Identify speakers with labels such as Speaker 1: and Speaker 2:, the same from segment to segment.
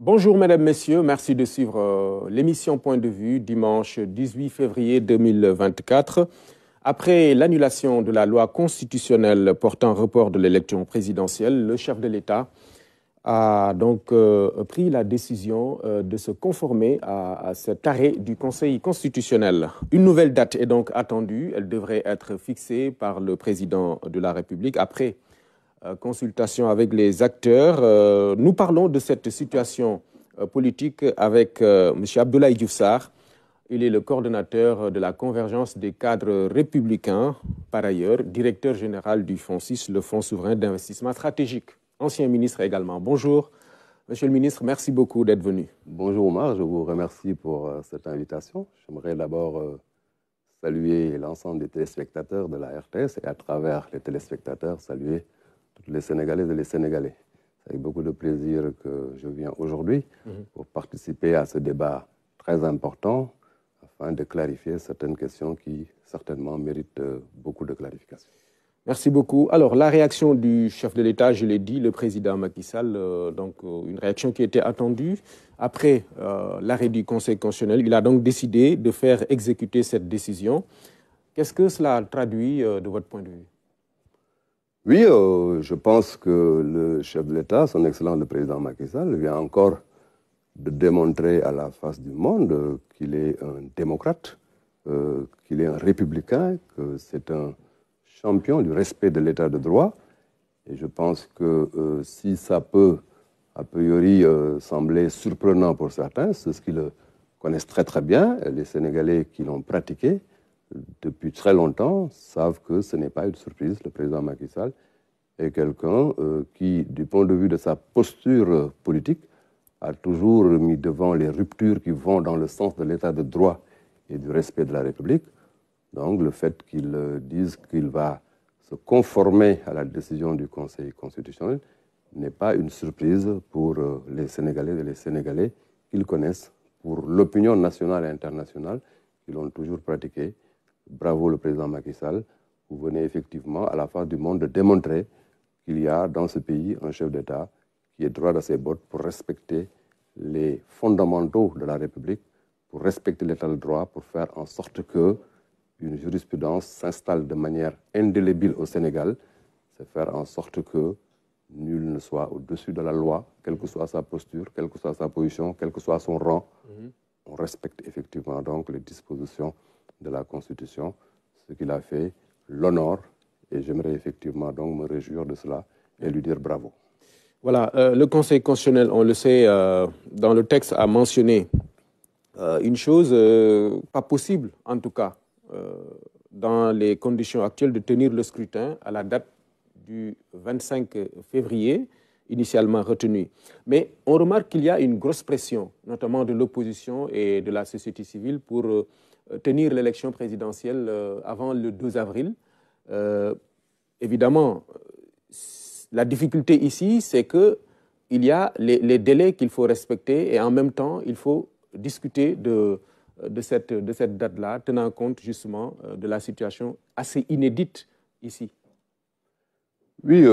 Speaker 1: Bonjour mesdames, messieurs, merci de suivre l'émission Point de vue dimanche 18 février 2024. Après l'annulation de la loi constitutionnelle portant report de l'élection présidentielle, le chef de l'État a donc pris la décision de se conformer à cet arrêt du Conseil constitutionnel. Une nouvelle date est donc attendue. Elle devrait être fixée par le président de la République après consultation avec les acteurs. Nous parlons de cette situation politique avec M. Abdoulaye Diouf Sarr. Il est le coordonnateur de la convergence des cadres républicains, par ailleurs directeur général du FONSIS, le Fonds souverain d'investissement stratégique. Ancien ministre également. Bonjour, Monsieur le ministre, merci beaucoup d'être venu.
Speaker 2: Bonjour Omar, je vous remercie pour cette invitation. J'aimerais d'abord saluer l'ensemble des téléspectateurs de la RTS et à travers les téléspectateurs saluer toutes les Sénégalaises et les Sénégalais. C'est avec beaucoup de plaisir que je viens aujourd'hui pour participer à ce débat très important afin de clarifier certaines questions qui certainement méritent beaucoup de clarification.
Speaker 1: Merci beaucoup. Alors, la réaction du chef de l'État, je l'ai dit, le président Macky Sall, une réaction qui était attendue. Après l'arrêt du Conseil constitutionnel, il a donc décidé de faire exécuter cette décision. Qu'est-ce que cela traduit de votre point de vue?
Speaker 2: Oui, je pense que le chef de l'État, son excellent le président Macky Sall, vient encore de démontrer à la face du monde qu'il est un démocrate, qu'il est un républicain, que c'est un champion du respect de l'état de droit. Et je pense que si ça peut, a priori, sembler surprenant pour certains, c'est ce qu'ils connaissent très très bien. Les Sénégalais qui l'ont pratiqué depuis très longtemps savent que ce n'est pas une surprise. Le président Macky Sall est quelqu'un qui, du point de vue de sa posture politique, a toujours mis devant les ruptures qui vont dans le sens de l'état de droit et du respect de la République. Donc, le fait qu'il dise qu'il va se conformer à la décision du Conseil constitutionnel n'est pas une surprise pour les Sénégalais et les Sénégalais qu'ils connaissent, pour l'opinion nationale et internationale qui l'ont toujours pratiqué. Bravo le président Macky Sall. Vous venez effectivement à la face du monde de démontrer qu'il y a dans ce pays un chef d'État qui est droit à ses bottes pour respecter les fondamentaux de la République, pour respecter l'état de droit, pour faire en sorte que une jurisprudence s'installe de manière indélébile au Sénégal, c'est faire en sorte que nul ne soit au-dessus de la loi, quelle que soit sa posture, quelle que soit sa position, quel que soit son rang. On respecte effectivement donc les dispositions de la Constitution, ce qu'il a fait l'honneur, et j'aimerais effectivement donc me réjouir de cela et lui dire bravo.
Speaker 1: Voilà, le Conseil constitutionnel, on le sait, dans le texte a mentionné une chose pas possible, en tout cas, dans les conditions actuelles, de tenir le scrutin à la date du 25 février, initialement retenue. Mais on remarque qu'il y a une grosse pression, notamment de l'opposition et de la société civile, pour tenir l'élection présidentielle avant le 12 avril. Évidemment, la difficulté ici, c'est qu'il y a les délais qu'il faut respecter et en même temps, il faut discuter de cette date-là, tenant compte justement de la situation assez inédite ici.
Speaker 2: Oui,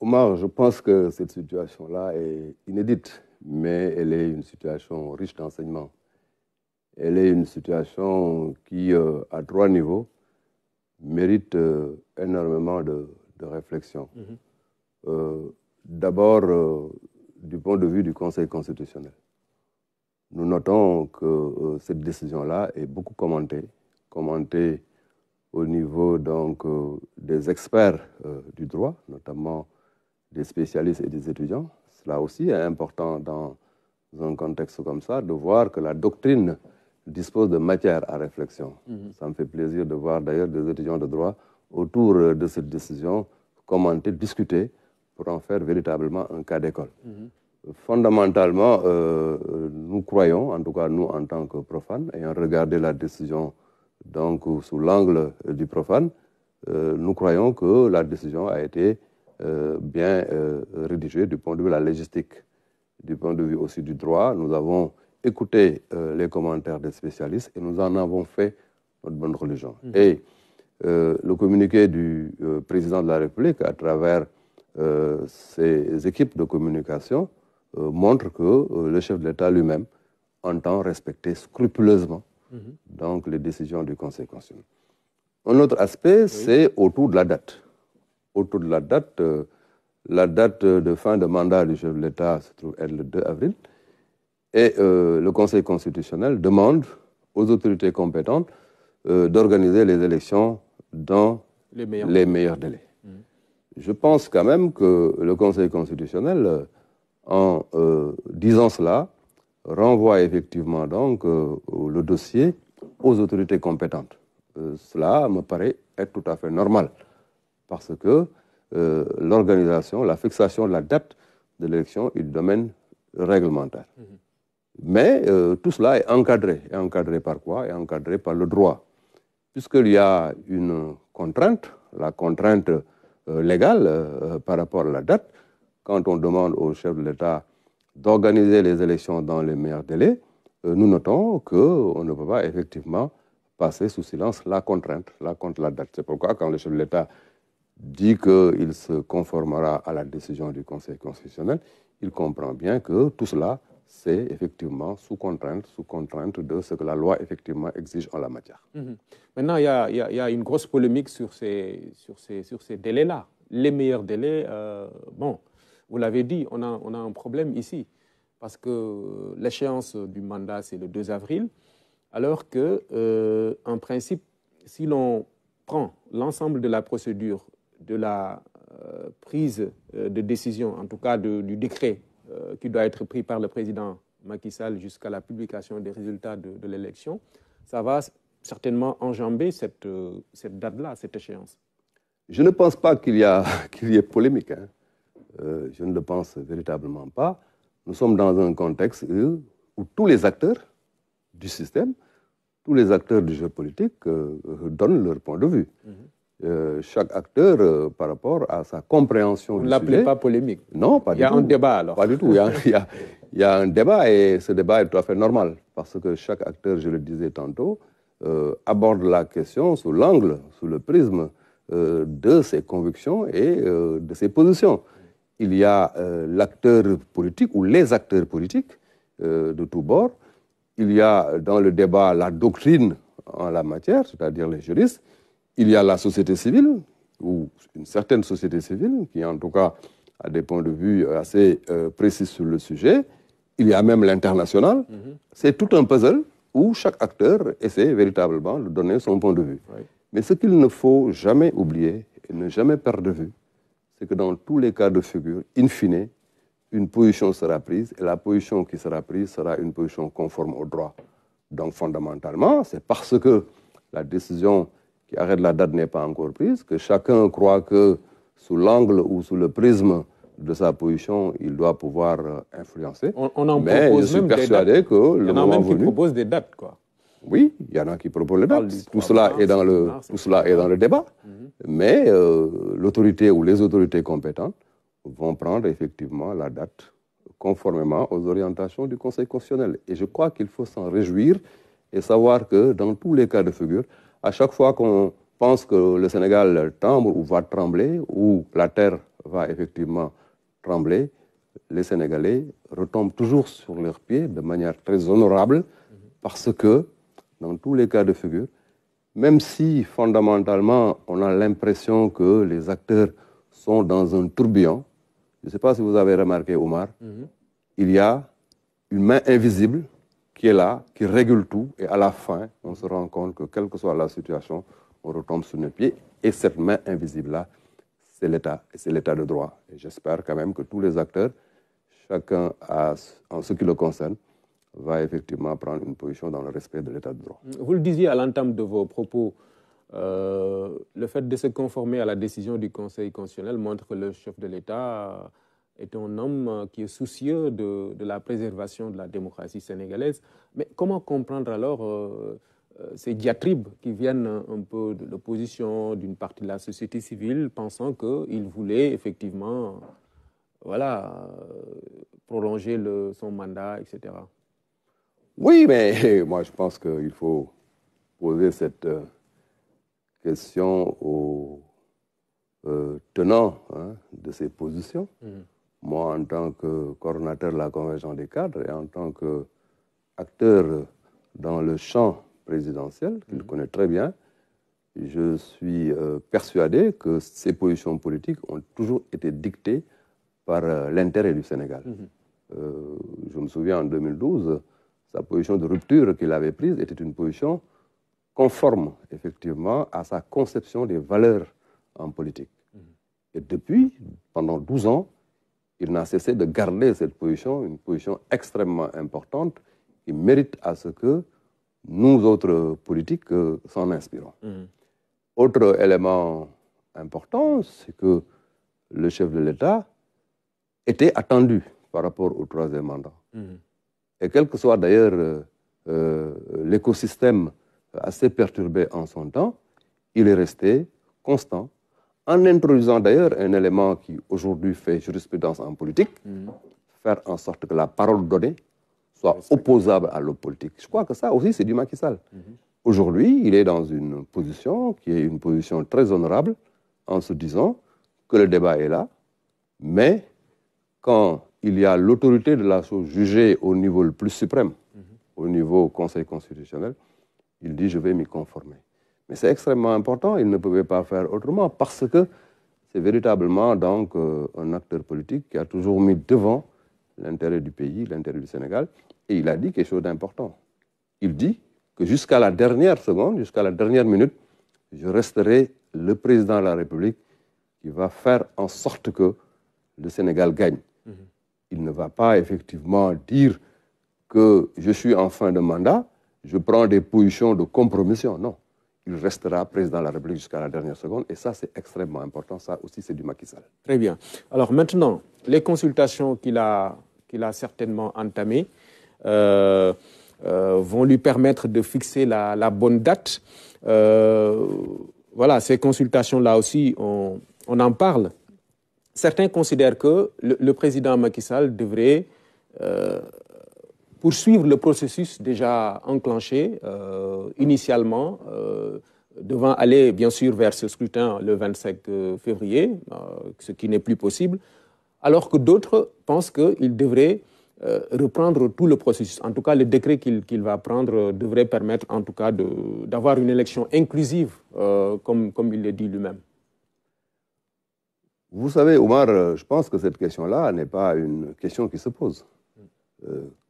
Speaker 2: Omar, je pense que cette situation-là est inédite, mais elle est une situation riche d'enseignements. Elle est une situation qui, à trois niveaux, mérite énormément de réflexion. D'abord, du point de vue du Conseil constitutionnel. Nous notons que cette décision-là est beaucoup commentée au niveau donc, des experts du droit, notamment des spécialistes et des étudiants. Cela aussi est important dans un contexte comme ça, de voir que la doctrine dispose de matière à réflexion. Ça me fait plaisir de voir d'ailleurs des étudiants de droit autour de cette décision commenter, discuter, pour en faire véritablement un cas d'école. Fondamentalement, nous croyons, en tout cas nous en tant que profanes, ayant regardé la décision donc, sous l'angle du profane, nous croyons que la décision a été bien rédigée du point de vue de la légistique, du point de vue aussi du droit. Nous avons écouté les commentaires des spécialistes et nous en avons fait notre bonne religion. Et le communiqué du président de la République, à travers ses équipes de communication, montre que le chef de l'État lui-même entend respecter scrupuleusement donc, les décisions du Conseil constitutionnel. Un autre aspect, c'est autour de la date. Autour de la date de fin de mandat du chef de l'État se trouve être le 2 avril. Et le Conseil constitutionnel demande aux autorités compétentes d'organiser les élections dans les meilleurs délais. Je pense quand même que le Conseil constitutionnel, en disant cela, renvoie effectivement donc le dossier aux autorités compétentes. Cela me paraît être tout à fait normal, parce que l'organisation, la fixation de la date de l'élection est du domaine réglementaire. Mais tout cela est encadré. Et encadré par quoi? Est encadré par le droit. Puisqu'il y a une contrainte, la contrainte légale par rapport à la date, quand on demande au chef de l'État d'organiser les élections dans les meilleurs délais, nous notons qu'on ne peut pas effectivement passer sous silence la contrainte, la date. C'est pourquoi quand le chef de l'État dit qu'il se conformera à la décision du Conseil constitutionnel, il comprend bien que tout cela, c'est effectivement sous contrainte de ce que la loi effectivement exige en la matière.
Speaker 1: Maintenant, il y a une grosse polémique sur ces délais-là. Les meilleurs délais, bon, vous l'avez dit, on a un problème ici, parce que l'échéance du mandat, c'est le 2 avril, alors que, en principe, si l'on prend l'ensemble de la procédure de la prise de décision, en tout cas du décret qui doit être pris par le président Macky Sall jusqu'à la publication des résultats de l'élection, ça va certainement enjamber cette date-là, cette échéance.
Speaker 2: Je ne pense pas qu'il y ait polémique. Hein. Je ne le pense véritablement pas. Nous sommes dans un contexte où tous les acteurs du système, tous les acteurs du jeu politique donnent leur point de vue. Chaque acteur, par rapport à sa compréhension du sujet...
Speaker 1: Vous ne l'appelez pas polémique?
Speaker 2: Non, pas du tout.
Speaker 1: Il y a un débat alors?
Speaker 2: Pas du tout. Il y a un débat et ce débat est tout à fait normal parce que chaque acteur, je le disais tantôt, aborde la question sous l'angle, sous le prisme de ses convictions et de ses positions. Il y a l'acteur politique ou les acteurs politiques de tous bords. Il y a dans le débat la doctrine en la matière, c'est-à-dire les juristes. Il y a la société civile, ou une certaine société civile, qui en tout cas a des points de vue assez précis sur le sujet. Il y a même l'international. C'est tout un puzzle où chaque acteur essaie véritablement de donner son point de vue. Mais ce qu'il ne faut jamais oublier et ne jamais perdre de vue, c'est que dans tous les cas de figure, in fine, une position sera prise et la position qui sera prise sera une position conforme au droit. Donc fondamentalement, c'est parce que la décision qui arrête la date n'est pas encore prise que chacun croit que sous l'angle ou sous le prisme de sa position, il doit pouvoir influencer.
Speaker 1: On en
Speaker 2: mais
Speaker 1: propose
Speaker 2: je suis
Speaker 1: même
Speaker 2: persuadé
Speaker 1: des dates.
Speaker 2: que le moment venu...
Speaker 1: Il y en a même qui proposent des dates, quoi.
Speaker 2: Oui, il y en a qui proposent les dates. Tout cela est dans le débat. Mais l'autorité ou les autorités compétentes vont prendre effectivement la date conformément aux orientations du Conseil constitutionnel. Et je crois qu'il faut s'en réjouir et savoir que dans tous les cas de figure, à chaque fois qu'on pense que le Sénégal tremble ou va trembler, ou la terre va effectivement trembler, les Sénégalais retombent toujours sur leurs pieds de manière très honorable parce que, dans tous les cas de figure, même si fondamentalement on a l'impression que les acteurs sont dans un tourbillon, je ne sais pas si vous avez remarqué, Omar, il y a une main invisible qui est là, qui régule tout, et à la fin, on se rend compte que quelle que soit la situation, on retombe sur nos pieds, et cette main invisible-là, c'est l'État, et c'est l'État de droit. Et j'espère quand même que tous les acteurs, chacun en ce qui le concerne, va effectivement prendre une position dans le respect de l'État de droit.
Speaker 1: Vous le disiez à l'entame de vos propos, le fait de se conformer à la décision du Conseil constitutionnel montre que le chef de l'État est un homme qui est soucieux de la préservation de la démocratie sénégalaise. Mais comment comprendre alors ces diatribes qui viennent un peu de l'opposition, d'une partie de la société civile, pensant qu'il voulait effectivement prolonger son mandat, etc.
Speaker 2: Oui, mais moi je pense qu'il faut poser cette question aux tenants de ces positions. moi, en tant que coordonnateur de la Convention des cadres et en tant qu'acteur dans le champ présidentiel, qu'il connaît très bien, je suis persuadé que ces positions politiques ont toujours été dictées par l'intérêt du Sénégal. Je me souviens en 2012, sa position de rupture qu'il avait prise était une position conforme, effectivement, à sa conception des valeurs en politique. Et depuis, pendant 12 ans, il n'a cessé de garder cette position, une position extrêmement importante qui mérite à ce que nous autres politiques s'en inspirons. Autre élément important, c'est que le chef de l'État était attendu par rapport au troisième mandat. Et quel que soit d'ailleurs l'écosystème assez perturbé en son temps, il est resté constant, en introduisant d'ailleurs un élément qui aujourd'hui fait jurisprudence en politique, faire en sorte que la parole donnée soit opposable à l'homme politique. Je crois que ça aussi, c'est du Macky Sall. Aujourd'hui, il est dans une position qui est une position très honorable en se disant que le débat est là, mais quand il y a l'autorité de la chose jugée au niveau le plus suprême, au niveau Conseil constitutionnel, il dit « je vais m'y conformer ». Mais c'est extrêmement important, il ne pouvait pas faire autrement parce que c'est véritablement donc un acteur politique qui a toujours mis devant l'intérêt du pays, l'intérêt du Sénégal, et il a dit quelque chose d'important. Il dit que jusqu'à la dernière seconde, jusqu'à la dernière minute, je resterai le président de la République qui va faire en sorte que le Sénégal gagne. Il ne va pas effectivement dire que je suis en fin de mandat, je prends des positions de compromission, non. Il restera président de la République jusqu'à la dernière seconde. Et ça, c'est extrêmement important. Ça aussi, c'est du Macky Sall.
Speaker 1: Très bien. Alors maintenant, les consultations qu'il a certainement entamées vont lui permettre de fixer la bonne date. Voilà, ces consultations-là aussi, on en parle. Certains considèrent que le président Macky Sall devrait poursuivre le processus déjà enclenché initialement, devant aller bien sûr vers ce scrutin le 25 février, ce qui n'est plus possible, alors que d'autres pensent qu'il devrait reprendre tout le processus. En tout cas, le décret qu'il va prendre devrait permettre en tout cas d'avoir une élection inclusive, comme il le dit lui-même.
Speaker 2: Vous savez, Omar, je pense que cette question-là n'est pas une question qui se pose.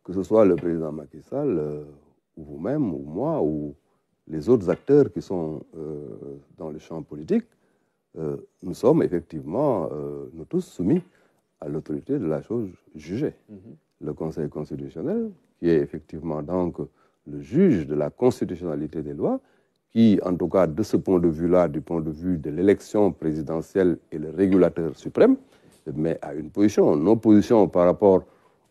Speaker 2: Que ce soit le président Macky Sall, ou vous-même, ou moi, ou les autres acteurs qui sont dans le champ politique, nous sommes effectivement, nous tous, soumis à l'autorité de la chose jugée. Le Conseil constitutionnel, qui est effectivement donc le juge de la constitutionnalité des lois, qui, en tout cas, de ce point de vue-là, du point de vue de l'élection présidentielle et le régulateur suprême, met à une position. Nos positions par rapport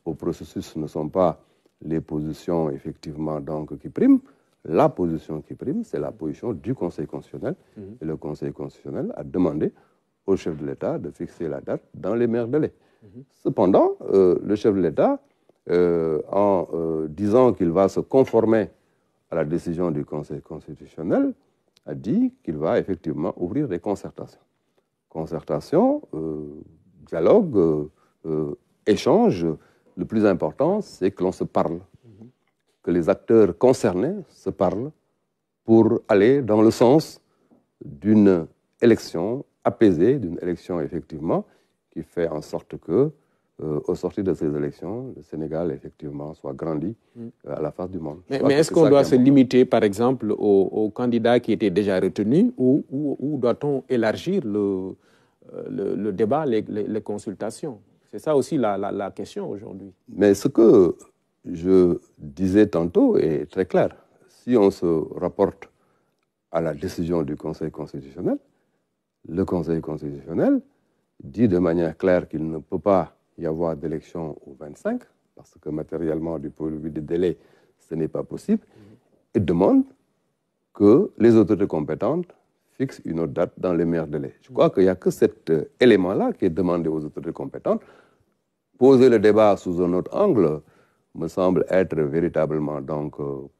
Speaker 2: au processus ne sont pas les positions, effectivement, donc, qui priment. La position qui prime, c'est la position du Conseil constitutionnel. Et le Conseil constitutionnel a demandé au chef de l'État de fixer la date dans les meilleurs délais. Cependant, le chef de l'État, en disant qu'il va se conformer à la décision du Conseil constitutionnel, a dit qu'il va effectivement ouvrir des concertations. Concertations, dialogue, échange. Le plus important, c'est que l'on se parle, que les acteurs concernés se parlent pour aller dans le sens d'une élection apaisée, d'une élection effectivement qui fait en sorte que, au sortir de ces élections, le Sénégal effectivement soit grandi à la face du monde.
Speaker 1: Mais est-ce qu'on doit se limiter, par exemple, aux candidats qui étaient déjà retenus ou doit-on élargir le débat, les consultations? C'est ça aussi la question aujourd'hui.
Speaker 2: Mais ce que je disais tantôt est très clair. Si on se rapporte à la décision du Conseil constitutionnel, le Conseil constitutionnel dit de manière claire qu'il ne peut pas y avoir d'élection au 25, parce que matériellement, du point de vue des délais, ce n'est pas possible, et demande que les autorités compétentes fixent une autre date dans les meilleurs délais. Je crois qu'il n'y a que cet élément-là qui est demandé aux autorités compétentes. Poser le débat sous un autre angle me semble être véritablement donc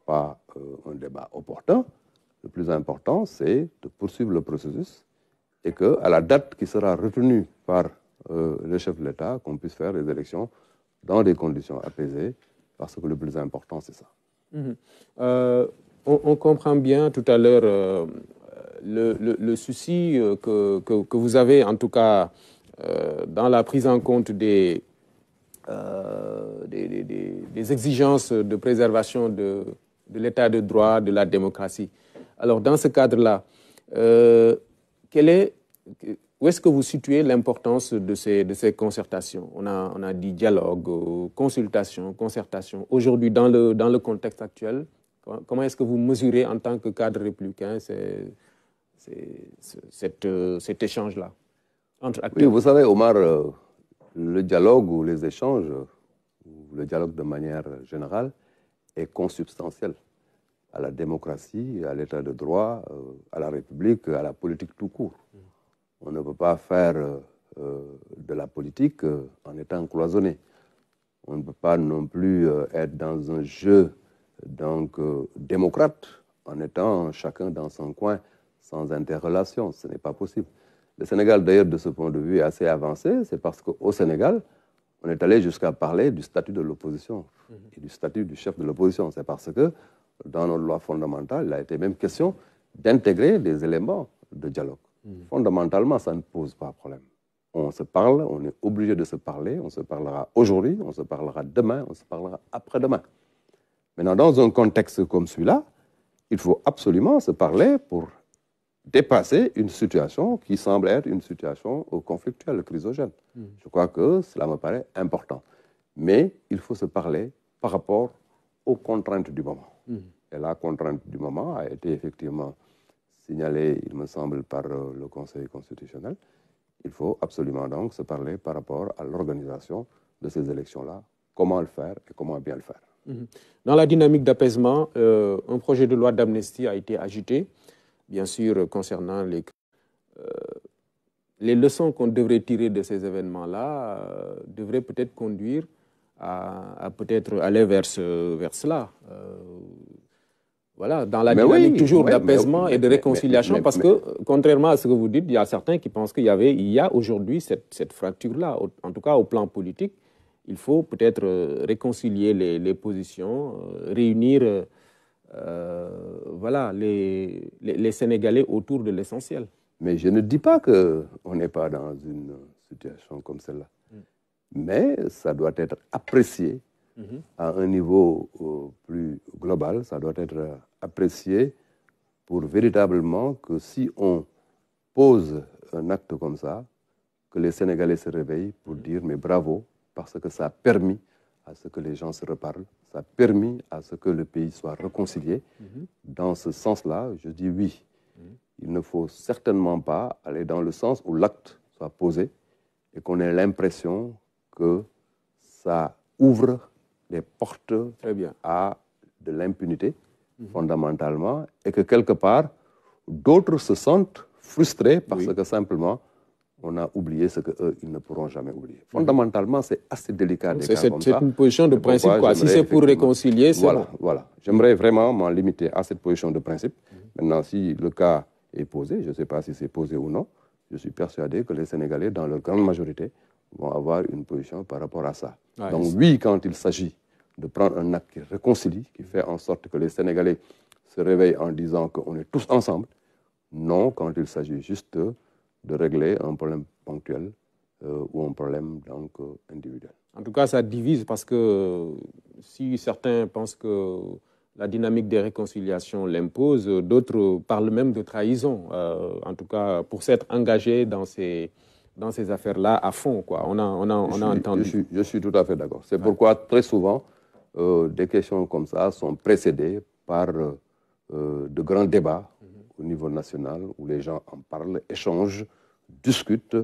Speaker 2: pas un débat opportun. Le plus important, c'est de poursuivre le processus et qu'à la date qui sera retenue par le chef de l'État qu'on puisse faire des élections dans des conditions apaisées, parce que le plus important, c'est ça.
Speaker 1: On comprend bien tout à l'heure le souci que vous avez, en tout cas, dans la prise en compte des exigences de préservation de l'état de droit, de la démocratie. Alors, dans ce cadre-là, où est-ce que vous situez l'importance de ces concertations? On a dit dialogue, consultation, concertation. Aujourd'hui, dans le contexte actuel, comment est-ce que vous mesurez en tant que cadre républicain cet échange-là entre acteurs?
Speaker 2: Oui, vous savez, Omar, le dialogue ou les échanges, ou le dialogue de manière générale, est consubstantiel à la démocratie, à l'état de droit, à la République, à la politique tout court. On ne peut pas faire de la politique en étant cloisonné. On ne peut pas non plus être dans un jeu démocrate en étant chacun dans son coin sans interrelation. Ce n'est pas possible. Le Sénégal, d'ailleurs, de ce point de vue, est assez avancé. C'est parce qu'au Sénégal, on est allé jusqu'à parler du statut de l'opposition et du statut du chef de l'opposition. C'est parce que dans notre loi fondamentale, il a été même question d'intégrer des éléments de dialogue. Fondamentalement, ça ne pose pas de problème. On se parle, on est obligé de se parler, on se parlera aujourd'hui, on se parlera demain, on se parlera après-demain. Maintenant, dans un contexte comme celui-là, il faut absolument se parler pour dépasser une situation qui semble être une situation conflictuelle, chrysogène. Je crois que cela me paraît important. Mais il faut se parler par rapport aux contraintes du moment. Et la contrainte du moment a été effectivement signalée, il me semble, par le Conseil constitutionnel. Il faut absolument donc se parler par rapport à l'organisation de ces élections-là, comment le faire et comment bien le faire.
Speaker 1: Dans la dynamique d'apaisement, un projet de loi d'amnistie a été agité, bien sûr, concernant les leçons qu'on devrait tirer de ces événements-là, devraient peut-être conduire à peut-être aller vers cela. Voilà, dans la dynamique toujours d'apaisement et de réconciliation, parce que, contrairement à ce que vous dites, il y a certains qui pensent qu'il y a aujourd'hui cette fracture-là, en tout cas au plan politique. Il faut peut-être réconcilier les positions, réunir voilà, les Sénégalais autour de l'essentiel.
Speaker 2: Mais je ne dis pas qu'on n'est pas dans une situation comme celle-là. Mais ça doit être apprécié à un niveau plus global. Ça doit être apprécié pour véritablement que si on pose un acte comme ça, que les Sénégalais se réveillent pour dire mais bravo, parce que ça a permis à ce que les gens se reparlent, ça a permis à ce que le pays soit réconcilié. Dans ce sens-là, je dis oui. Il ne faut certainement pas aller dans le sens où l'acte soit posé et qu'on ait l'impression que ça ouvre les portes à de l'impunité, fondamentalement, et que quelque part, d'autres se sentent frustrés parce que simplement, on a oublié ce qu'eux, ils ne pourront jamais oublier. Fondamentalement, c'est assez délicat.
Speaker 1: C'est une position de principe, quoi. Si c'est pour réconcilier, c'est bon.
Speaker 2: Voilà. J'aimerais vraiment m'en limiter à cette position de principe. Maintenant, si le cas est posé, je ne sais pas si c'est posé ou non, je suis persuadé que les Sénégalais, dans leur grande majorité, vont avoir une position par rapport à ça. Donc oui, quand il s'agit de prendre un acte qui réconcilie, qui fait en sorte que les Sénégalais se réveillent en disant qu'on est tous ensemble. Non, quand il s'agit juste de régler un problème ponctuel ou un problème donc, individuel.
Speaker 1: En tout cas, ça divise parce que si certains pensent que la dynamique des réconciliations l'impose, d'autres parlent même de trahison, en tout cas pour s'être engagés dans ces affaires-là à fond, quoi. On a entendu.
Speaker 2: Je suis tout à fait d'accord. C'est pourquoi très souvent, des questions comme ça sont précédées par de grands débats au niveau national où les gens en parlent, échangent, discutent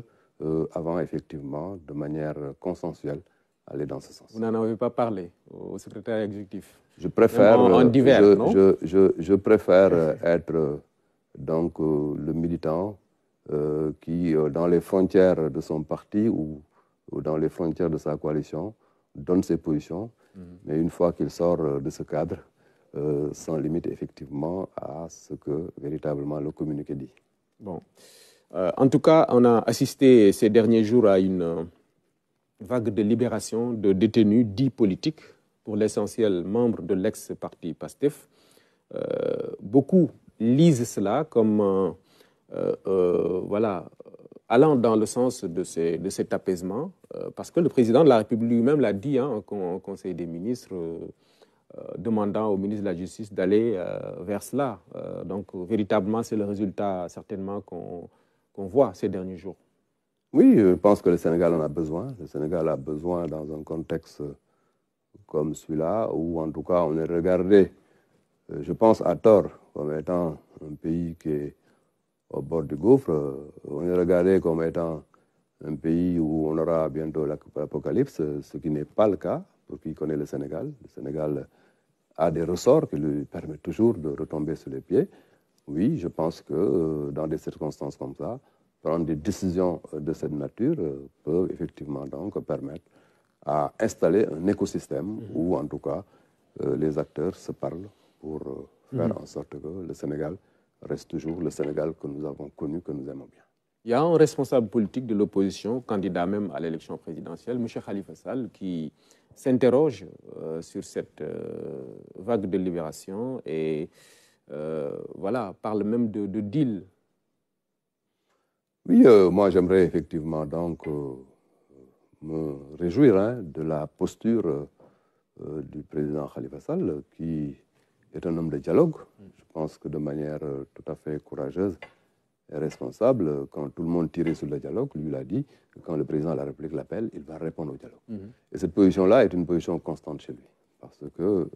Speaker 2: avant effectivement, de manière consensuelle, aller dans ce sens.
Speaker 1: Vous n'en avez pas parlé au secrétaire exécutif?
Speaker 2: Je préfère,
Speaker 1: en divers, non?
Speaker 2: Je préfère être donc le militant qui, dans les frontières de son parti ou dans les frontières de sa coalition, donne ses positions, mais une fois qu'il sort de ce cadre, s'en limite effectivement à ce que véritablement le communiqué dit.
Speaker 1: Bon. En tout cas, on a assisté ces derniers jours à une vague de libération de détenus dits politiques, pour l'essentiel membres de l'ex-parti PASTEF. Beaucoup lisent cela comme voilà, allant dans le sens de cet apaisement, parce que le président de la République lui-même l'a dit au Conseil des ministres, demandant au ministre de la Justice d'aller vers cela. Donc, véritablement, c'est le résultat certainement qu'on voit ces derniers jours.
Speaker 2: Oui, je pense que le Sénégal en a besoin. Le Sénégal a besoin dans un contexte comme celui-là, où en tout cas on est regardé, je pense à tort, comme étant un pays qui est au bord du gouffre. On est regardé comme étant un pays où on aura bientôt l'apocalypse, ce qui n'est pas le cas pour qui connaît le Sénégal. Le Sénégal a des ressorts qui lui permettent toujours de retomber sur les pieds. Oui, je pense que dans des circonstances comme ça, prendre des décisions de cette nature peut effectivement donc permettre à installer un écosystème où en tout cas les acteurs se parlent pour faire en sorte que le Sénégal reste toujours le Sénégal que nous avons connu, que nous aimons bien.
Speaker 1: Il y a un responsable politique de l'opposition, candidat même à l'élection présidentielle, M. Khalifa Sall, qui s'interroge sur cette vague de libération et voilà, parle même de deal.
Speaker 2: Oui, moi j'aimerais effectivement donc me réjouir de la posture du président Khalifa Sall, qui est un homme de dialogue. Je pense que de manière tout à fait courageuse et responsable, quand tout le monde tirait sur le dialogue, lui l'a dit, que quand le président de la République l'appelle, il va répondre au dialogue. Et cette position-là est une position constante chez lui, parce que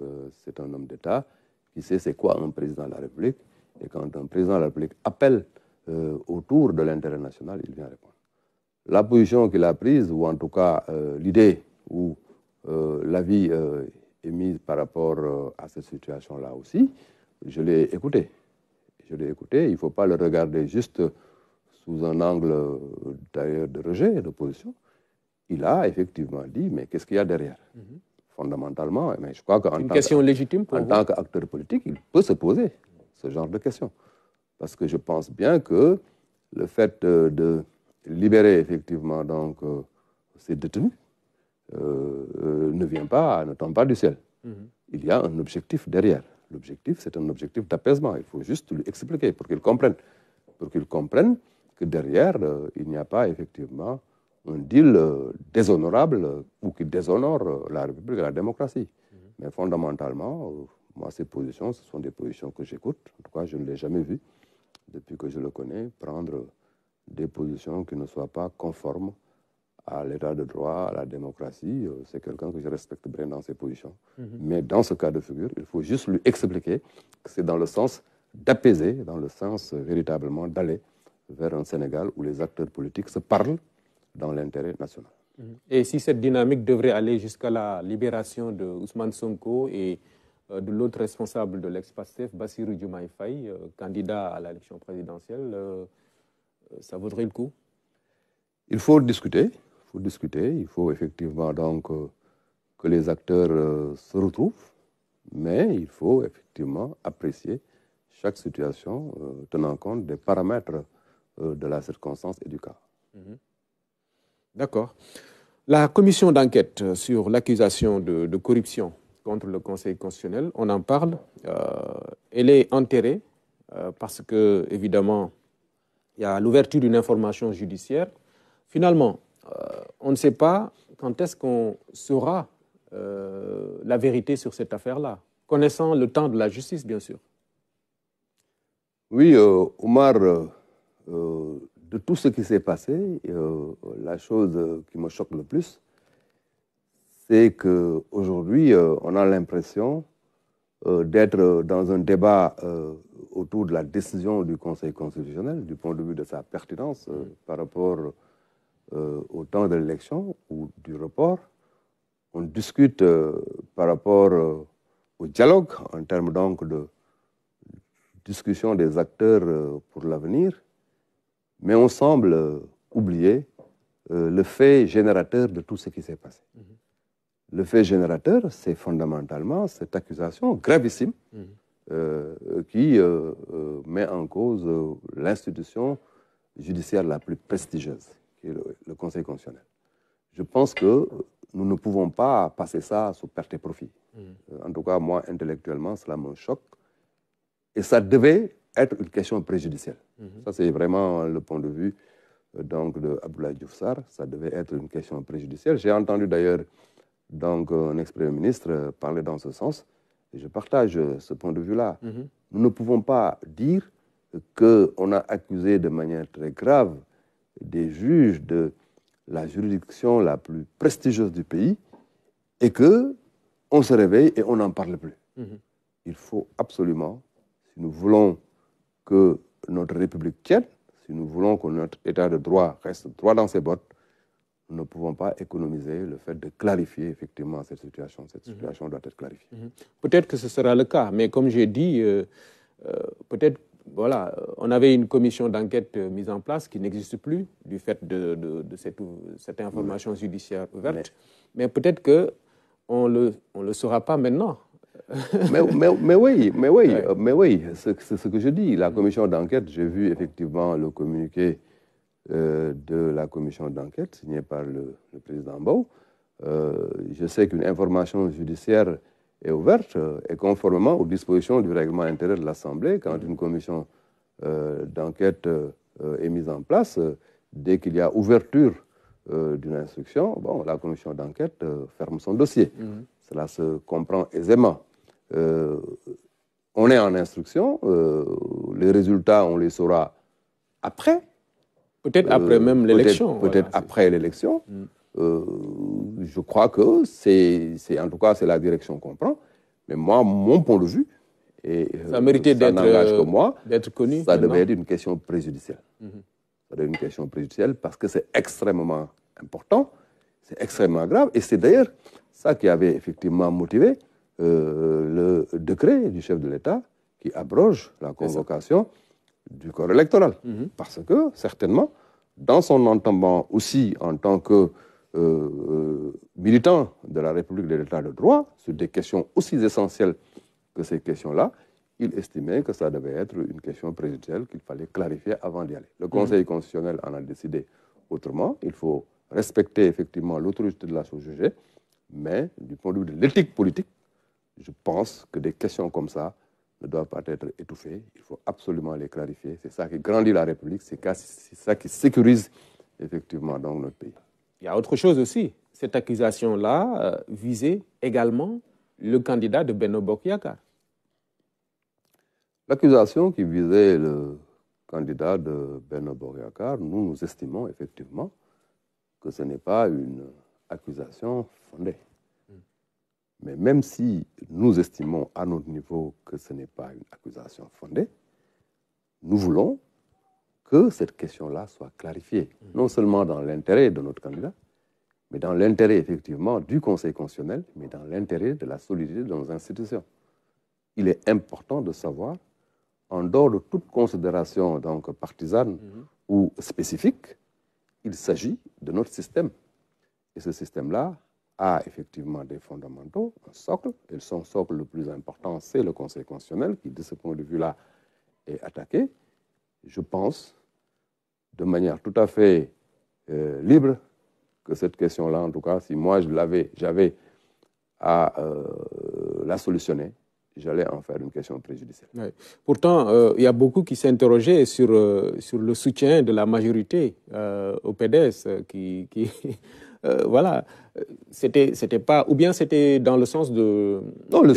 Speaker 2: c'est un homme d'État qui sait c'est quoi un président de la République, et quand un président de la République appelle autour de l'intérêt national, il vient répondre. La position qu'il a prise, ou en tout cas l'idée ou l'avis est mise par rapport à cette situation-là aussi, je l'ai écouté. Je l'ai écouté, il ne faut pas le regarder juste sous un angle d'ailleurs de rejet, d'opposition. Il a effectivement dit, mais qu'est-ce qu'il y a derrière? Fondamentalement, mais je crois qu'en tant qu'acteur politique, il peut se poser ce genre de questions. Parce que je pense bien que le fait de libérer effectivement donc, ces détenus ne tombe pas du ciel. Il y a un objectif derrière. L'objectif, c'est un objectif d'apaisement. Il faut juste lui expliquer pour qu'il comprenne. Pour qu'il comprenne que derrière, il n'y a pas effectivement un deal déshonorable ou qui déshonore la République et la démocratie. Mais fondamentalement, moi, ces positions, ce sont des positions que j'écoute. En tout cas, je ne l'ai jamais vu, depuis que je le connais, prendre des positions qui ne soient pas conformes à l'état de droit, à la démocratie. C'est quelqu'un que je respecte bien dans ses positions. Mais dans ce cas de figure, il faut juste lui expliquer que c'est dans le sens d'apaiser, dans le sens véritablement d'aller vers un Sénégal où les acteurs politiques se parlent dans l'intérêt national.
Speaker 1: Et si cette dynamique devrait aller jusqu'à la libération de Ousmane Sonko et de l'autre responsable de l'ex-PASTEF, Bassirou Diomaye Faye, candidat à l'élection présidentielle, ça vaudrait le coup?
Speaker 2: Il faut discuter. Il faut effectivement donc que les acteurs se retrouvent, mais il faut effectivement apprécier chaque situation tenant compte des paramètres de la circonstance et du cas.
Speaker 1: D'accord. La commission d'enquête sur l'accusation de corruption contre le Conseil constitutionnel, on en parle, elle est enterrée parce que, évidemment, il y a l'ouverture d'une information judiciaire. Finalement, on ne sait pas quand est-ce qu'on saura la vérité sur cette affaire-là, connaissant le temps de la justice, bien sûr.
Speaker 2: Oui, Omar, de tout ce qui s'est passé, la chose qui me choque le plus, c'est qu'aujourd'hui, on a l'impression d'être dans un débat autour de la décision du Conseil constitutionnel, du point de vue de sa pertinence par rapport au temps de l'élection ou du report. On discute par rapport au dialogue, en termes donc de discussion des acteurs pour l'avenir, mais on semble oublier le fait générateur de tout ce qui s'est passé. Le fait générateur, c'est fondamentalement cette accusation gravissime qui met en cause l'institution judiciaire la plus prestigieuse, qui est le Conseil constitutionnel. Je pense que nous ne pouvons pas passer ça sous perte et profit. En tout cas, moi, intellectuellement, cela me choque. Et ça devait être une question préjudicielle. Ça, c'est vraiment le point de vue donc, de Abdoulaye Diouf Sarr. Ça devait être une question préjudicielle. J'ai entendu d'ailleurs donc, un ex-premier ministre parler dans ce sens. Et je partage ce point de vue-là. Nous ne pouvons pas dire qu'on a accusé de manière très grave des juges de la juridiction la plus prestigieuse du pays et qu'on se réveille et on n'en parle plus. Il faut absolument, si nous voulons que notre République tienne, si nous voulons que notre État de droit reste droit dans ses bottes, nous ne pouvons pas économiser le fait de clarifier effectivement cette situation. Cette situation doit être clarifiée.
Speaker 1: Peut-être que ce sera le cas, mais comme j'ai dit, peut-être, voilà, on avait une commission d'enquête mise en place qui n'existe plus du fait de cette information judiciaire ouverte. Mais peut-être qu'on ne le saura pas maintenant.
Speaker 2: mais oui, c'est ce que je dis. La commission d'enquête, j'ai vu effectivement le communiqué de la commission d'enquête signé par le président Mbow. Je sais qu'une information judiciaire est ouverte et conformément aux dispositions du règlement intérieur de l'Assemblée, quand une commission d'enquête est mise en place, dès qu'il y a ouverture d'une instruction, bon, la commission d'enquête ferme son dossier. Cela se comprend aisément. On est en instruction, les résultats, on les saura après.
Speaker 1: Peut-être après même l'élection.
Speaker 2: Peut-être après l'élection. Je crois que c'est en tout cas, c'est la direction qu'on prend. Mais moi, mon point de vue, et
Speaker 1: ça méritait d'être connu.
Speaker 2: Ça devait être une question préjudicielle. Ça devait être une question préjudicielle parce que c'est extrêmement important, c'est extrêmement grave. Et c'est d'ailleurs ça qui avait effectivement motivé le décret du chef de l'État qui abroge la convocation du corps électoral. Parce que, certainement, dans son entendement aussi en tant que militant de la République de l'État de droit, sur des questions aussi essentielles que ces questions-là, il estimait que ça devait être une question préjudicielle qu'il fallait clarifier avant d'y aller. Le Conseil constitutionnel en a décidé autrement. Il faut respecter effectivement l'autorité de la chose jugée, mais du point de vue de l'éthique politique, je pense que des questions comme ça ne doivent pas être étouffées. Il faut absolument les clarifier. C'est ça qui grandit la République, c'est ça qui sécurise effectivement dans notre pays.
Speaker 1: Il y a autre chose aussi. Cette accusation-là visait également le candidat de Benno Bokk Yakaar.
Speaker 2: L'accusation qui visait le candidat de Benno Bokk Yakaar, nous estimons effectivement que ce n'est pas une accusation fondée. Mais même si nous estimons à notre niveau que ce n'est pas une accusation fondée, nous voulons que cette question-là soit clarifiée, non seulement dans l'intérêt de notre candidat, mais dans l'intérêt effectivement du Conseil constitutionnel, mais dans l'intérêt de la solidité de nos institutions. Il est important de savoir, en dehors de toute considération donc partisane ou spécifique, il s'agit de notre système. Et ce système-là a effectivement des fondamentaux, un socle, et son socle le plus important, c'est le Conseil constitutionnel, qui, de ce point de vue-là, est attaqué. Je pense, de manière tout à fait libre, que cette question-là, en tout cas, si moi j'avais à la solutionner, j'allais en faire une question préjudicielle.
Speaker 1: Oui. Pourtant, il y a beaucoup qui s'interrogeaient sur le soutien de la majorité au PDS, voilà, c'était pas, ou bien c'était dans le sens de
Speaker 2: non, le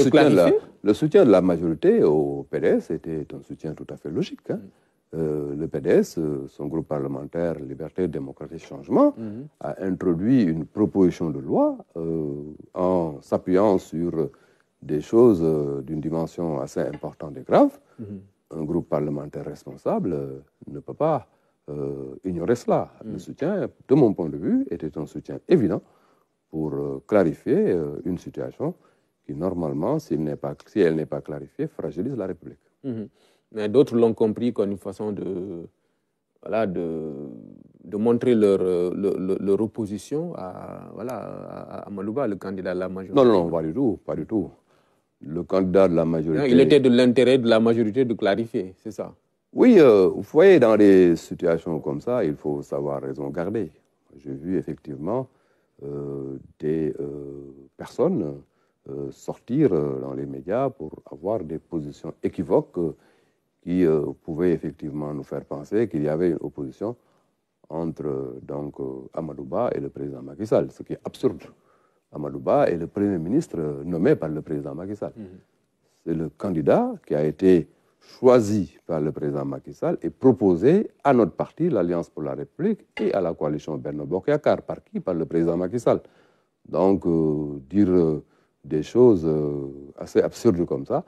Speaker 2: soutien de la majorité au PDS était un soutien tout à fait logique. Hein. Le PDS, son groupe parlementaire Liberté, Démocratie, Changement, a introduit une proposition de loi en s'appuyant sur des choses d'une dimension assez importante et grave. Un groupe parlementaire responsable ne peut pas ignorer cela. Le soutien, de mon point de vue, était un soutien évident pour clarifier une situation qui, normalement, si elle n'est pas clarifiée, fragilise la République.
Speaker 1: Mais d'autres l'ont compris comme une façon de montrer leur opposition à Malouba, le candidat de la majorité.
Speaker 2: Non, pas du tout. Le candidat de la majorité...
Speaker 1: Il était de l'intérêt de la majorité de clarifier, c'est ça?
Speaker 2: Oui, vous voyez, dans des situations comme ça, il faut savoir raison garder. J'ai vu effectivement des personnes sortir dans les médias pour avoir des positions équivoques qui pouvaient effectivement nous faire penser qu'il y avait une opposition entre Amadou Ba et le président Macky Sall, ce qui est absurde. Amadou Ba est le premier ministre nommé par le président Macky Sall. C'est le candidat qui a été choisi par le président Macky Sall et proposé à notre parti, l'Alliance pour la République, et à la coalition Benno Bokk Yakaar. Par qui? Par le président Macky Sall. Donc, dire des choses assez absurdes comme ça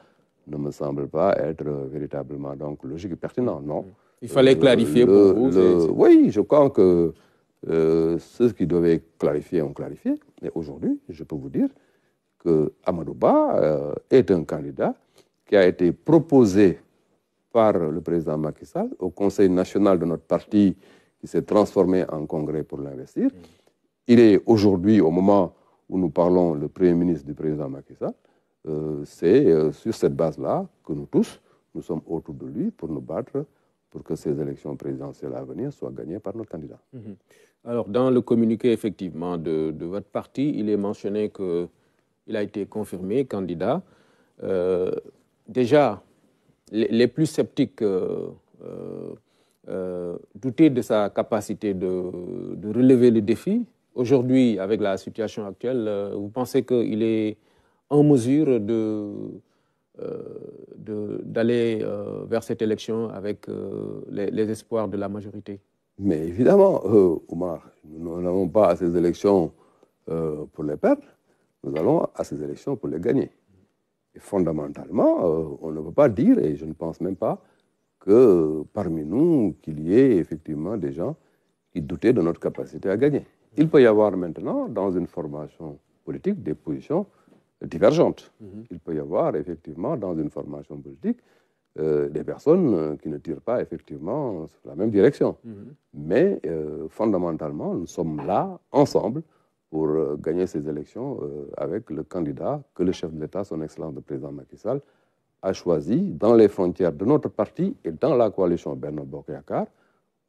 Speaker 2: ne me semble pas être véritablement logique et pertinent, non.
Speaker 1: Il fallait clarifier pour vous.
Speaker 2: Oui, je crois que ceux qui devaient clarifier ont clarifié. Et aujourd'hui, je peux vous dire que Amadou Ba est un candidat qui a été proposé par le président Macky Sall au Conseil national de notre parti qui s'est transformé en congrès pour l'investir. Il est aujourd'hui, au moment où nous parlons, le premier ministre du président Macky Sall. C'est sur cette base-là que nous tous, nous sommes autour de lui pour nous battre pour que ces élections présidentielles à venir soient gagnées par notre candidat.
Speaker 1: Alors, dans le communiqué, effectivement, de votre parti, il est mentionné qu'il a été confirmé candidat. Déjà, les plus sceptiques doutaient de sa capacité de relever le défi. Aujourd'hui, avec la situation actuelle, vous pensez qu'il est en mesure d'aller vers cette élection avec les espoirs de la majorité?
Speaker 2: Mais évidemment, Oumar, nous n'allons pas à ces élections pour les perdre, nous allons à ces élections pour les gagner. Et fondamentalement, on ne peut pas dire, et je ne pense même pas, que parmi nous, qu'il y ait effectivement des gens qui doutaient de notre capacité à gagner. Il peut y avoir maintenant, dans une formation politique, des positions divergentes. Il peut y avoir effectivement, dans une formation politique, des personnes qui ne tirent pas effectivement sur la même direction. Mais fondamentalement, nous sommes là, ensemble, pour gagner ces élections avec le candidat que le chef de l'État, son Excellence le président Macky Sall, a choisi dans les frontières de notre parti et dans la coalition Benno Bokk Yakaar.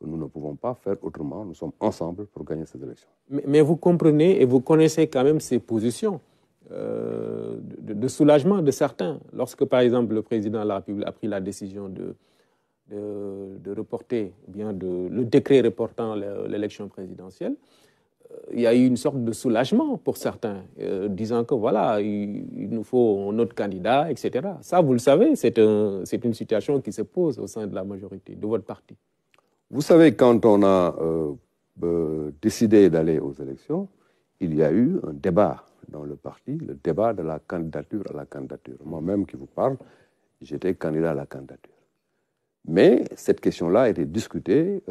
Speaker 2: Nous ne pouvons pas faire autrement. Nous sommes ensemble pour gagner ces élections.
Speaker 1: Mais vous comprenez et vous connaissez quand même ces positions de soulagement de certains. Lorsque, par exemple, le président de la République a pris la décision de reporter, bien le décret reportant l'élection présidentielle, il y a eu une sorte de soulagement pour certains, disant que voilà, il nous faut un autre candidat, etc. Ça, vous le savez, c'est une situation qui se pose au sein de la majorité, de votre parti.
Speaker 2: Vous savez, quand on a décidé d'aller aux élections, il y a eu un débat dans le parti, le débat de la candidature à la candidature. Moi-même qui vous parle, j'étais candidat à la candidature. Mais cette question-là a été discutée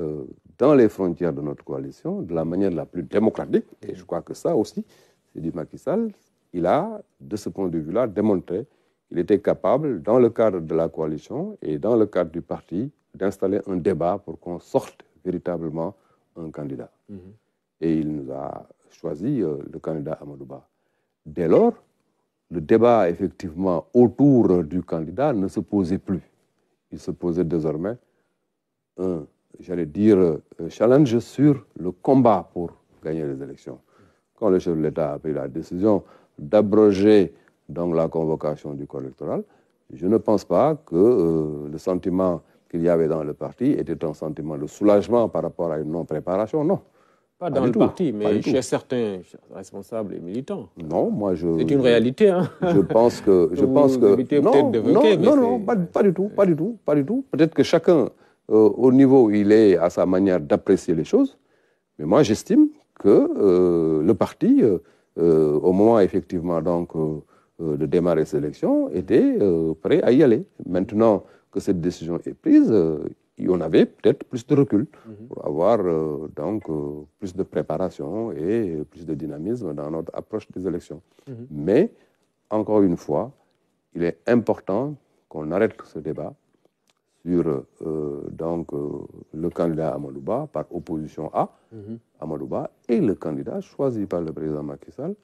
Speaker 2: dans les frontières de notre coalition de la manière la plus démocratique. Et je crois que ça aussi, c'est du Macky Sall. Il a, de ce point de vue-là, démontré qu'il était capable, dans le cadre de la coalition et dans le cadre du parti, d'installer un débat pour qu'on sorte véritablement un candidat. Et il nous a choisi le candidat Amadou Ba. Dès lors, le débat, effectivement, autour du candidat ne se posait plus. Il se posait désormais un challenge sur le combat pour gagner les élections. Quand le chef de l'État a pris la décision d'abroger donc la convocation du corps électoral, je ne pense pas que le sentiment qu'il y avait dans le parti était un sentiment de soulagement par rapport à une non-préparation, non.
Speaker 1: Pas dans le parti, mais chez certains responsables et militants.
Speaker 2: Non, moi je...
Speaker 1: C'est une réalité, hein.
Speaker 2: Je pense que... Non, pas du tout. Peut-être que chacun, au niveau où il est, a sa manière d'apprécier les choses. Mais moi, j'estime que le parti, au moment effectivement donc, de démarrer ces élections, était prêt à y aller. Maintenant que cette décision est prise, on avait peut-être plus de recul pour avoir plus de préparation et plus de dynamisme dans notre approche des élections. Mais, encore une fois, il est important qu'on arrête ce débat sur le candidat Amadou Ba par opposition à Amadou Ba et le candidat choisi par le président Macky Sall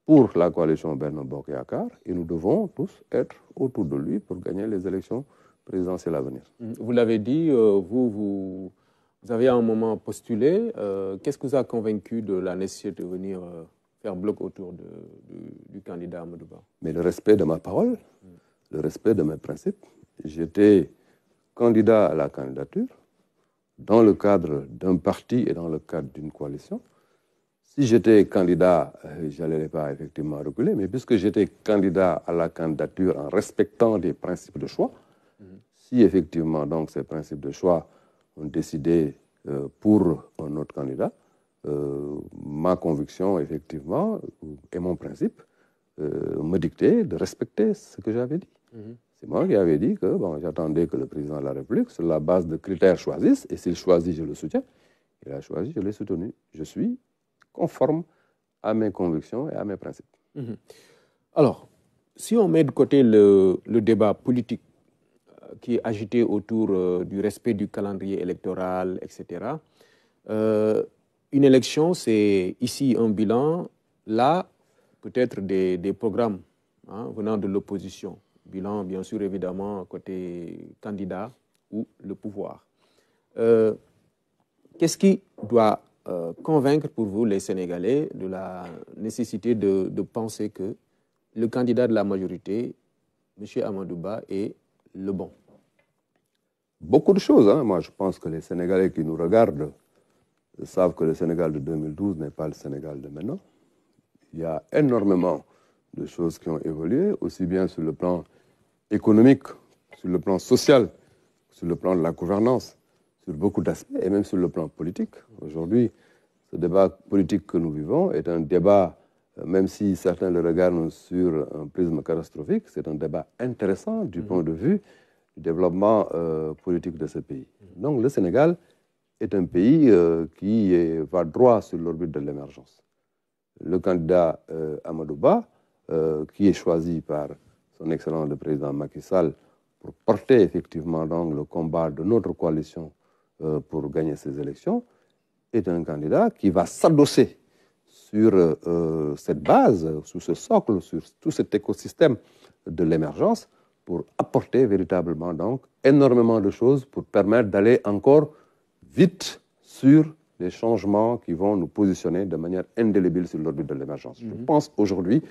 Speaker 2: pour la coalition Benno Bokk Yakaar. Et nous devons tous être autour de lui pour gagner les élections présidentielle à venir.
Speaker 1: Vous l'avez dit, vous avez à un moment postulé. Qu'est-ce qui vous a convaincu de la nécessité de venir faire bloc autour du candidat Amadou Ba?
Speaker 2: Mais le respect de ma parole, le respect de mes principes. J'étais candidat à la candidature dans le cadre d'un parti et dans le cadre d'une coalition. Si j'étais candidat, je n'allais pas effectivement reculer, mais puisque j'étais candidat à la candidature en respectant des principes de choix, si effectivement donc ces principes de choix ont décidé pour un autre candidat, ma conviction effectivement et mon principe me dictaient de respecter ce que j'avais dit. C'est moi qui avais dit que bon, j'attendais que le président de la République, sur la base de critères, choisisse, et s'il choisit, je le soutiens. Il a choisi, je l'ai soutenu. Je suis conforme à mes convictions et à mes principes.
Speaker 1: Alors, si on met de côté le débat politique qui est agité autour du respect du calendrier électoral, etc., une élection, c'est ici un bilan, là, peut-être des programmes venant de l'opposition. Bilan, bien sûr, évidemment, côté candidat ou le pouvoir. Qu'est-ce qui doit convaincre pour vous, les Sénégalais, de la nécessité de penser que le candidat de la majorité, M. Amadou Ba, est le bon?
Speaker 2: Beaucoup de choses. Moi, je pense que les Sénégalais qui nous regardent savent que le Sénégal de 2012 n'est pas le Sénégal de maintenant. Il y a énormément de choses qui ont évolué, aussi bien sur le plan économique, sur le plan social, sur le plan de la gouvernance, sur beaucoup d'aspects, et même sur le plan politique. Aujourd'hui, ce débat politique que nous vivons est un débat, même si certains le regardent sur un prisme catastrophique, c'est un débat intéressant du point de vue du développement politique de ce pays. Donc le Sénégal est un pays qui va droit sur l'orbite de l'émergence. Le candidat Amadou Ba, qui est choisi par son excellent le président Macky Sall pour porter effectivement donc, le combat de notre coalition pour gagner ces élections, est un candidat qui va s'adosser sur cette base, sur ce socle, sur tout cet écosystème de l'émergence pour apporter véritablement donc énormément de choses pour permettre d'aller encore vite sur les changements qui vont nous positionner de manière indélébile sur l'orbite de l'émergence. Je pense aujourd'hui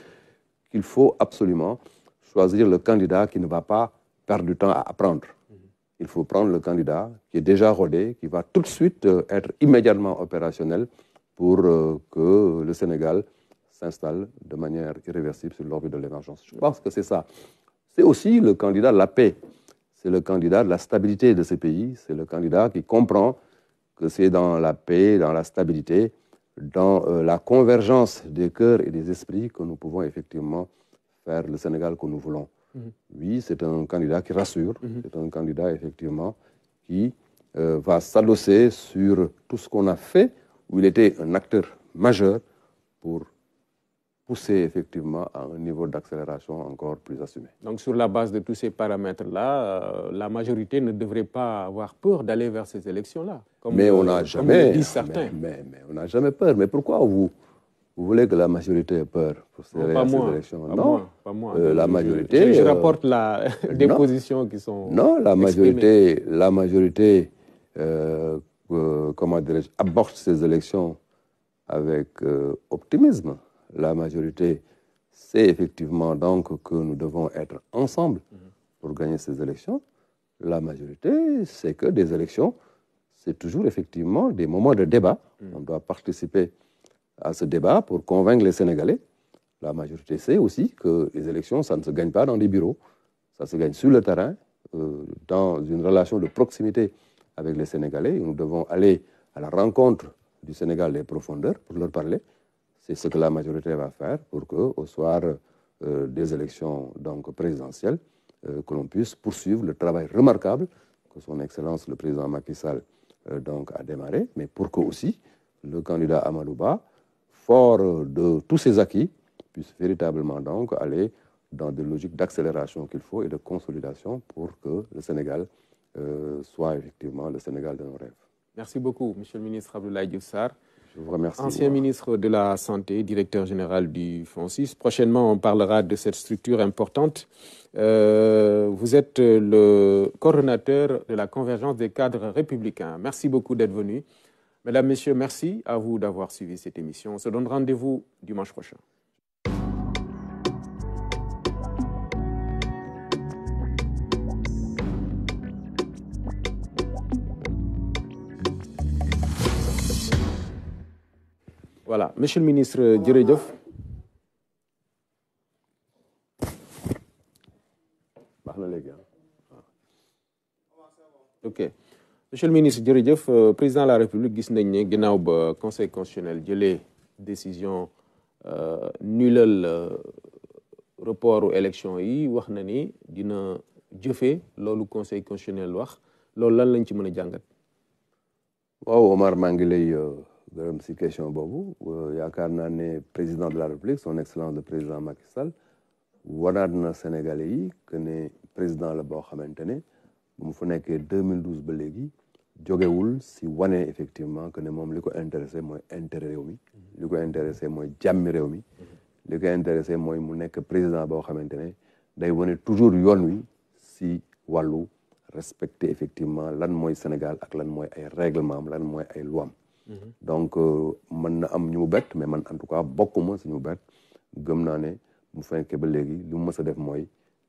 Speaker 2: qu'il faut absolument choisir le candidat qui ne va pas perdre du temps à apprendre. Il faut prendre le candidat qui est déjà rodé, qui va tout de suite être immédiatement opérationnel pour que le Sénégal s'installe de manière irréversible sur l'orbite de l'émergence. Je pense que c'est ça. C'est aussi le candidat de la paix. C'est le candidat de la stabilité de ce pays. C'est le candidat qui comprend que c'est dans la paix, dans la stabilité, dans la convergence des cœurs et des esprits que nous pouvons effectivement faire le Sénégal que nous voulons. Oui, c'est un candidat qui rassure, c'est un candidat effectivement qui va s'adosser sur tout ce qu'on a fait, où il était un acteur majeur pour pousser effectivement à un niveau d'accélération encore plus assumé.
Speaker 1: Donc sur la base de tous ces paramètres-là, la majorité ne devrait pas avoir peur d'aller vers ces élections-là.
Speaker 2: Mais on n'a jamais,
Speaker 1: disent certains.
Speaker 2: Mais on n'a jamais peur. Mais pourquoi vous voulez que la majorité ait peur pour ces élections?
Speaker 1: Non, pas moi.
Speaker 2: La majorité.
Speaker 1: Je rapporte des positions qui sont.
Speaker 2: Non, la majorité comment dirais-je, aborde ces élections avec optimisme. La majorité sait effectivement donc que nous devons être ensemble pour gagner ces élections. La majorité sait que des élections, c'est toujours effectivement des moments de débat. On doit participer à ce débat pour convaincre les Sénégalais. La majorité sait aussi que les élections, ça ne se gagne pas dans des bureaux, ça se gagne sur le terrain, dans une relation de proximité avec les Sénégalais. Nous devons aller à la rencontre du Sénégal des profondeurs pour leur parler. C'est ce que la majorité va faire pour qu'au soir des élections donc, présidentielles, que l'on puisse poursuivre le travail remarquable que son Excellence le président Macky Sall donc, a démarré, mais pour que aussi le candidat Amadou Ba, fort de tous ses acquis, puisse véritablement donc aller dans des logiques d'accélération qu'il faut et de consolidation pour que le Sénégal soit effectivement le Sénégal de nos rêves.
Speaker 1: Merci beaucoup, Monsieur le ministre Abdoulaye Diouf Sarr.
Speaker 2: Je vous remercie.
Speaker 1: Ancien ministre de la Santé, directeur général du FONSIS. Prochainement, on parlera de cette structure importante. Vous êtes le coordonnateur de la Convergence des cadres républicains. Merci beaucoup d'être venu. Mesdames, Messieurs, merci à vous d'avoir suivi cette émission. On se donne rendez-vous dimanche prochain. Voilà, monsieur le ministre jërëjëf. Ok, monsieur le ministre jërëjëf, président de la République gis nañ ne ginnaaw ba conseil constitutionnel jëlee décision nulal reportu élection yi wax na ni dina jëfee loolu conseil constitutionnel wax loolu lan lañ ci mën a jàngat.
Speaker 2: waaw Omar maa ngi lay gërëm si question boobu yaakaar naa ne président de la République son excellence le président Macky Sall wanaat na Sénégalais yi que ne président la boo xamante ne bu mu fa nekkee 2012 ba léegi jógewul si wane effectivement que ne moom li ko intéressé mooy intérêt réew mi li ko intéressé mooy jàmmi réew mi li ko intéressé mooy mu nekk président boo xamante ne day wane toujours yoon wi si wàllu respecter effectivement lan mooy Sénégal ak lan mooy ay règlement am lan mooy ay loi am donc mën na am ñu mu bett mais man en tout cas bokkuma si ñu mu bett gëm naa ne mu fekkee ba léegi li mu mës a def mooy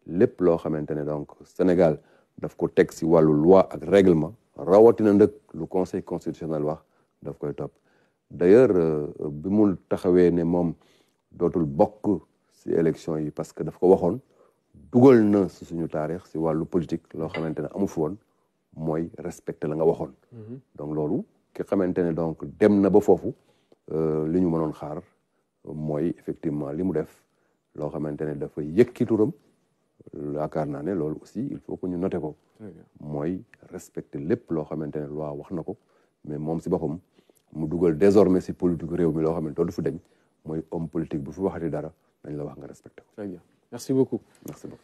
Speaker 2: lépp loo xamante ne donc Sénégal daf ko teg si wàllu loi ak règlement rawatina ndëkk lu conseil constitutionnel wax daf koy topp d'ailleurs bi mu taxawee ne moom dootul bokk si élection yi parce que daf ko waxoon dugal na si suñu taarix si wàllu politique loo xamante ne amu fi woon mooy respecter la nga waxoon donc loolu ki xamante ne donc dem na ba foofu li ñu mënoon xaar mooy effectivement li mu def loo xamante ne dafa yëkki turam yaakaar naa ne loolu aussi il faut que ñu noté ko mooy respecter lépp loo xamante ne loi wax na ko mais moom si boppam mu dugal désormais si politique réew mi loo xamante ne du fi dañ mooy homme politique bu fi waxati dara dañ la wax nga respecté ko.
Speaker 1: Très bien. Merci beaucoup.
Speaker 2: Merci beaucoup.